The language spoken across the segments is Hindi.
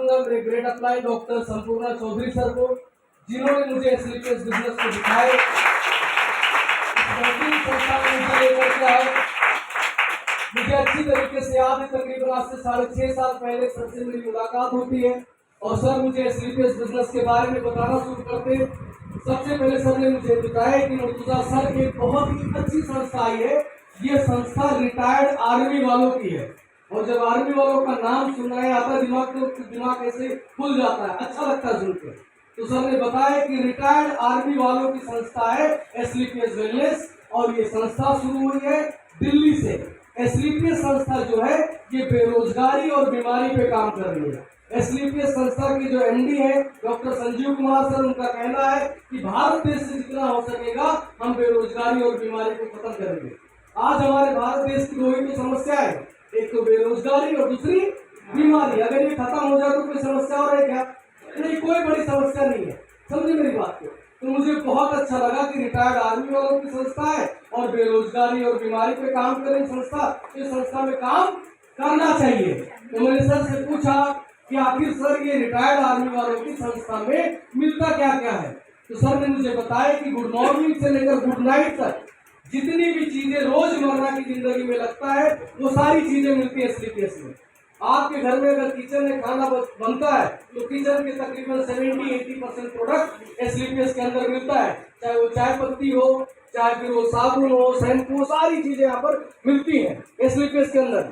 मेरे ग्रेट अप्लाई डॉक्टर संपूर्णा चौधरी सर को, जिन्होंने मुझे एसलीपीएस बिजनेस को दिखाए, संस्था में मुझे लेकर के आए। मुझे अच्छी तरीके से याद है, तकरीबन आज से 6.5 साल पहले सर से मेरी मुलाकात होती है और सर मुझे एसलीपीएस बिजनेस के बारे में बताना शुरू करते हैं। सबसे पहले सर ने मुझे बताया कि मुर्तुजा सर एक बहुत ही अच्छी संस्था आई है। ये संस्था रिटायर्ड आर्मी वालों की है और जब आर्मी वालों का नाम सुनाया आता है दिमाग ऐसे खुल जाता है, अच्छा लगता है सुनकर। तो सर ने बताया कि रिटायर्ड आर्मी वालों की संस्था है एसलीपीएस वेलनेस और ये संस्था शुरू हुई है दिल्ली से। एसलीपीएस संस्था जो है ये बेरोजगारी और बीमारी पे काम कर रही है। एसलीपीएस संस्था के जो एमडी है डॉक्टर संजीव कुमार सर, उनका कहना है कि भारत देश से जितना हो सकेगा हम बेरोजगारी और बीमारी को खत्म करेंगे। आज हमारे भारत देश की दो ही तो समस्या है, एक तो बेरोजगारी और दूसरी बीमारी। अगर ये खत्म हो जाए तो कोई समस्या और है क्या? नहीं, कोई बड़ी समस्या नहीं है। समझे मेरी बात को? तो मुझे बहुत अच्छा लगा कि रिटायर्ड आर्मी वालों की संस्था है और बेरोजगारी और बीमारी पे काम कर रही संस्था, इस संस्था में काम करना चाहिए। तो मैंने सर से पूछा कि आखिर सर ये रिटायर्ड आर्मी वालों की संस्था में मिलता क्या क्या है। तो सर ने मुझे बताया कि गुड मॉर्निंग से लेकर गुड नाइट तक जितनी भी चीजें रोजमर्रा की जिंदगी में लगता है वो सारी चीजें मिलती है एसलीपीएस में। आपके घर में अगर किचन में खाना बनता है तो किचन के तकरीबन 70-80% प्रोडक्ट एसलीपीएस के अंदर मिलता है, चाहे वो चाय पत्ती हो, चाहे फिर वो साबुन हो, शैम्पू, सारी चीजें यहाँ पर मिलती हैं एसलीपीएस के अंदर।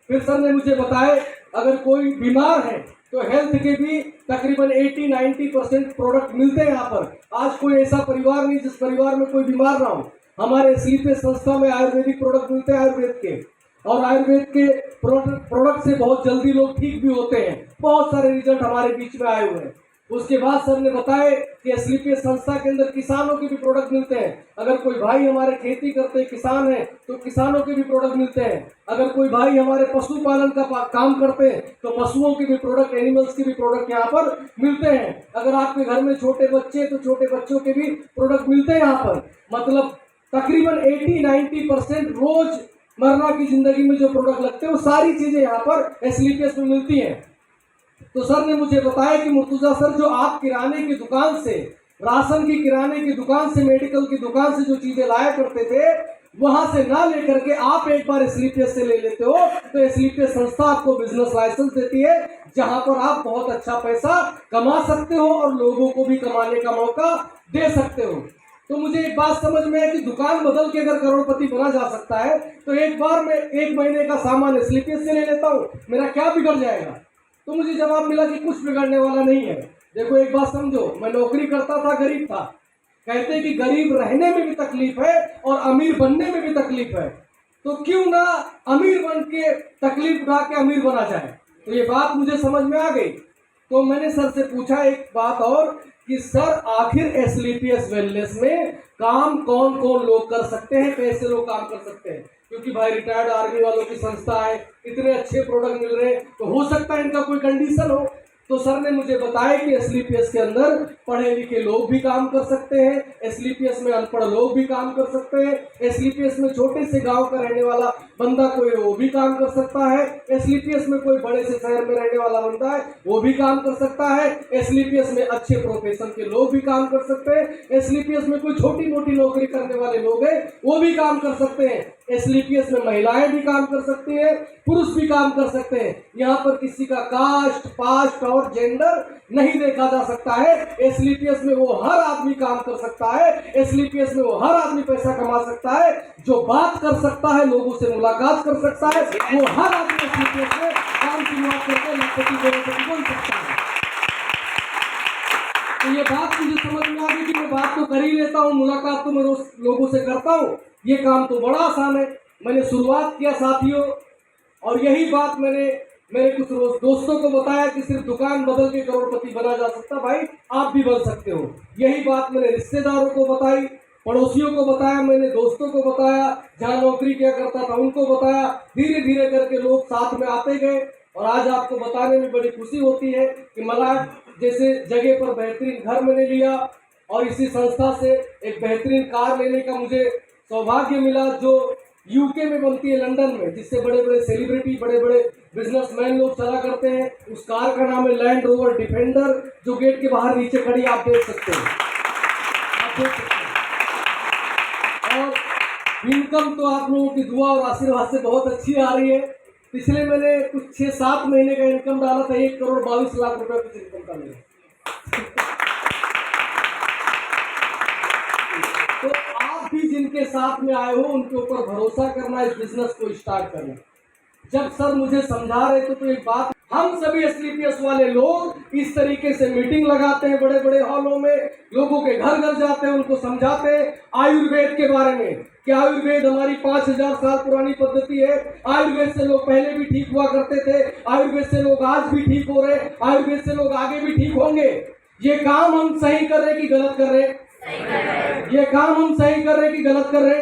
फिर सर ने मुझे बताया अगर कोई बीमार है तो हेल्थ के भी तकरीबन 80-90% प्रोडक्ट मिलते हैं यहाँ पर। आज कोई ऐसा परिवार नहीं जिस परिवार में कोई बीमार ना हो। हमारे एसलीपीएस संस्था में आयुर्वेदिक प्रोडक्ट मिलते हैं, आयुर्वेद के, और आयुर्वेद के प्रोडक्ट से बहुत जल्दी लोग ठीक भी होते हैं। बहुत सारे रिजल्ट हमारे बीच में आए हुए हैं। उसके बाद सर ने बताया कि एसलीपीएस संस्था के अंदर किसानों के भी प्रोडक्ट मिलते हैं। अगर कोई भाई हमारे खेती करते हैं, किसान है, तो किसानों के भी प्रोडक्ट मिलते हैं। अगर कोई भाई हमारे पशुपालन का काम करते हैं तो पशुओं के भी प्रोडक्ट, एनिमल्स के भी प्रोडक्ट यहाँ पर मिलते हैं। अगर आपके घर में छोटे बच्चे तो छोटे बच्चों के भी प्रोडक्ट मिलते हैं यहाँ पर। मतलब तकरीबन 80-90% रोज मरना की जिंदगी में जो प्रोडक्ट लगते हैं वो सारी चीजें यहाँ पर एसलीपीएस में मिलती हैं। तो सर ने मुझे बताया कि मुर्तुजा सर, जो आप किराने की दुकान से, राशन की किराने की दुकान से, मेडिकल की दुकान से जो चीजें लाया करते थे वहां से ना लेकर के आप एक बार एसलीपीएस से ले लेते हो तो एसलीपीएस संस्था आपको बिजनेस लाइसेंस देती है, जहां पर आप बहुत अच्छा पैसा कमा सकते हो और लोगों को भी कमाने का मौका दे सकते हो। तो मुझे एक बात समझ में है कि दुकान बदल के अगर करोड़पति बना जा सकता है तो एक बार मैं 1 महीने का सामान एसलीपीएस से ले लेता हूँ, मेरा क्या बिगड़ जाएगा? तो मुझे जवाब मिला कि कुछ बिगड़ने वाला नहीं है। देखो एक बात समझो, मैं नौकरी करता था, गरीब था। कहते हैं कि गरीब रहने में भी तकलीफ है और अमीर बनने में भी तकलीफ है, तो क्यों ना अमीर बन के तकलीफ उठा के अमीर बना जाए। तो ये बात मुझे समझ में आ गई। तो मैंने सर से पूछा एक बात और कि सर आखिर एसलीपीएस वेलनेस में काम कौन कौन लोग कर सकते हैं, कैसे लोग काम कर सकते हैं? क्योंकि भाई रिटायर्ड आर्मी वालों की संस्था है, इतने अच्छे प्रोडक्ट मिल रहे हैं, तो हो सकता है इनका कोई कंडीशन हो। तो सर ने मुझे बताया कि एसलीपीएस के अंदर पढ़े लिखे लोग भी काम कर सकते हैं, एसलीपीएस में अनपढ़ लोग भी काम कर सकते हैं, एसलीपीएस में छोटे से गांव का रहने वाला बंदा कोई वो भी काम कर सकता है, एसलीपीएस में कोई बड़े से शहर में रहने वाला बंदा है वो भी काम कर सकता है, एसलीपीएस में अच्छे प्रोफेशन के लोग भी काम कर सकते हैं, एसलीपीएस में कोई छोटी मोटी नौकरी करने वाले लोग हैं वो भी काम कर सकते हैं, एसलीपीएस में महिलाएं भी काम कर सकती हैं, पुरुष भी काम कर सकते हैं। यहाँ पर किसी का कास्ट, पास्ट और जेंडर नहीं देखा जा सकता है। एसलीपीएस में वो हर आदमी काम कर सकता है, एसलीपीएस में वो हर आदमी पैसा कमा सकता है, जो बात कर सकता है, लोगों से मुलाकात कर सकता है, वो हर आदमी एसलीपीएस में काम शुरुआत करके लखपति बोल सकता है। तो ये बात मुझे समझ में आ गई कि मैं बात तो कर ही लेता हूँ, मुलाकात तो मैं रोज लोगों से करता हूँ, ये काम तो बड़ा आसान है। मैंने शुरुआत किया साथियों, और यही बात मैंने मेरे कुछ दोस्तों को बताया कि सिर्फ दुकान बदल के करोड़पति बना जा सकता, भाई आप भी बन सकते हो। यही बात मैंने रिश्तेदारों को बताई, पड़ोसियों को बताया, मैंने दोस्तों को बताया, जहाँ नौकरी किया करता था उनको बताया। धीरे धीरे करके लोग साथ में आते गए और आज आपको बताने में बड़ी खुशी होती है कि मलाड जैसे जगह पर बेहतरीन घर मैंने लिया और इसी संस्था से एक बेहतरीन कार लेने का मुझे सौभाग्य मिला, जो यूके में बनती है, लंदन में, जिससे बड़े बड़े सेलिब्रिटी, बड़े बड़े बिजनेसमैन लोग चला करते हैं। उस कार का नाम है लैंड रोवर डिफेंडर, जो गेट के बाहर नीचे खड़ी आप देख सकते हैं, आप देख सकते हैं। और इनकम तो आप लोगों की दुआ और आशीर्वाद से बहुत अच्छी आ रही है। पिछले मैंने कुछ 6-7 महीने का इनकम डाला था, 1,22,00,000 रुपए कुछ इनकम का मिला। तो आप भी जिनके साथ में आए हो उनके ऊपर भरोसा करना, इस बिजनेस को स्टार्ट करना। जब सर मुझे समझा रहे थे तो एक बात, हम सभी एसलीपीएस वाले लोग इस तरीके से मीटिंग लगाते हैं बड़े बड़े हॉलों में, लोगों के घर घर जाते हैं, उनको समझाते हैं आयुर्वेद के बारे में कि आयुर्वेद हमारी 5,000 साल पुरानी पद्धति है। आयुर्वेद से लोग पहले भी ठीक हुआ करते थे, आयुर्वेद से लोग आज भी ठीक हो रहे, आयुर्वेद से लोग आगे भी ठीक होंगे। ये काम हम सही कर रहे कि गलत कर रहे? ये काम हम सही कर रहे कि गलत कर रहे?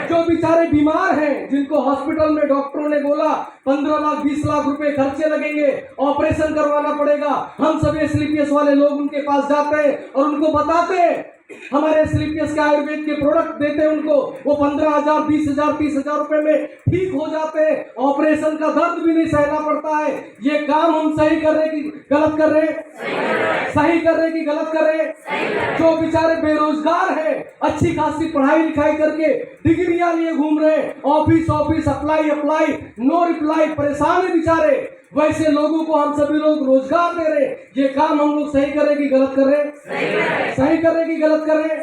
जो बेचारे बीमार हैं, जिनको हॉस्पिटल में डॉक्टरों ने बोला 15 लाख 20 लाख रुपए खर्चे लगेंगे, ऑपरेशन करवाना पड़ेगा, हम सभी एसलीपीएस वाले लोग उनके पास जाते हैं और उनको बताते हैं, हमारे एसलीपीएस के आयुर्वेद के प्रोडक्ट देते हैं उनको, वो 15,000 20,000 30,000 रुपए में ठीक हो जाते हैं, ऑपरेशन का दर्द भी नहीं सहना पड़ता है। ये काम हम सही कर रहे कि गलत कर रहे? सही कर रहे कि गलत कर रहे? जो बेचारे बेरोजगार हैं, अच्छी खासी पढ़ाई लिखाई करके डिग्रियां लिए घूम रहे, ऑफिस अप्लाई नो रिप्लाई, परेशान है बेचारे, वैसे लोगों को हम सभी लोग रोजगार दे रहे। ये काम हम लोग सही कर रहे कि गलत कर रहे? सही कर रहे कि गलत कर रहे?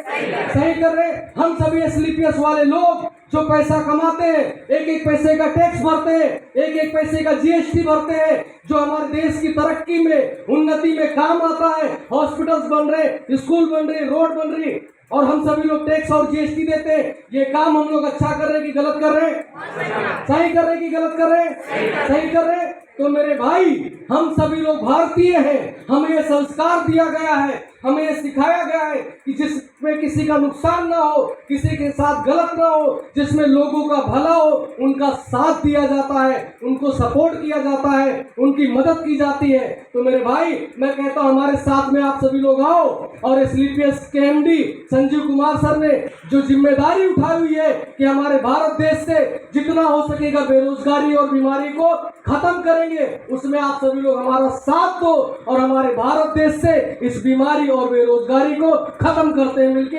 सही कर रहे। हम सभी एसलीपीएस वाले लोग जो पैसा कमाते हैं, एक एक पैसे का टैक्स भरते हैं, एक एक पैसे का जीएसटी भरते हैं, जो हमारे देश की तरक्की में, उन्नति में काम आता है। हॉस्पिटल्स बन रहे, स्कूल बन रहे, रोड बन रही, और हम सभी लोग टैक्स और जीएसटी देते हैं। ये काम हम लोग अच्छा कर रहे कि गलत कर रहे? सही कर रहे कि गलत कर रहे? सही कर रहे। तो मेरे भाई, हम सभी लोग भारतीय हैं, हमें ये संस्कार दिया गया है, हमें ये सिखाया गया है कि जिसमें किसी का नुकसान ना हो, किसी के साथ गलत ना हो, जिसमें लोगों का भला हो, उनका साथ दिया जाता है, उनको सपोर्ट किया जाता है, उनकी मदद की जाती है। तो मेरे भाई, मैं कहता हूं हमारे साथ में आप सभी लोग आओ, और एसलीपीएस के एमडी संजीव कुमार सर ने जो जिम्मेदारी उठाई हुई है कि हमारे भारत देश से जितना हो सकेगा बेरोजगारी और बीमारी को खत्म करेंगे, उसमें आप सभी लोग हमारा साथ दो और हमारे भारत देश से इस बीमारी और बेरोजगारी को खत्म करते हैं मिलकर।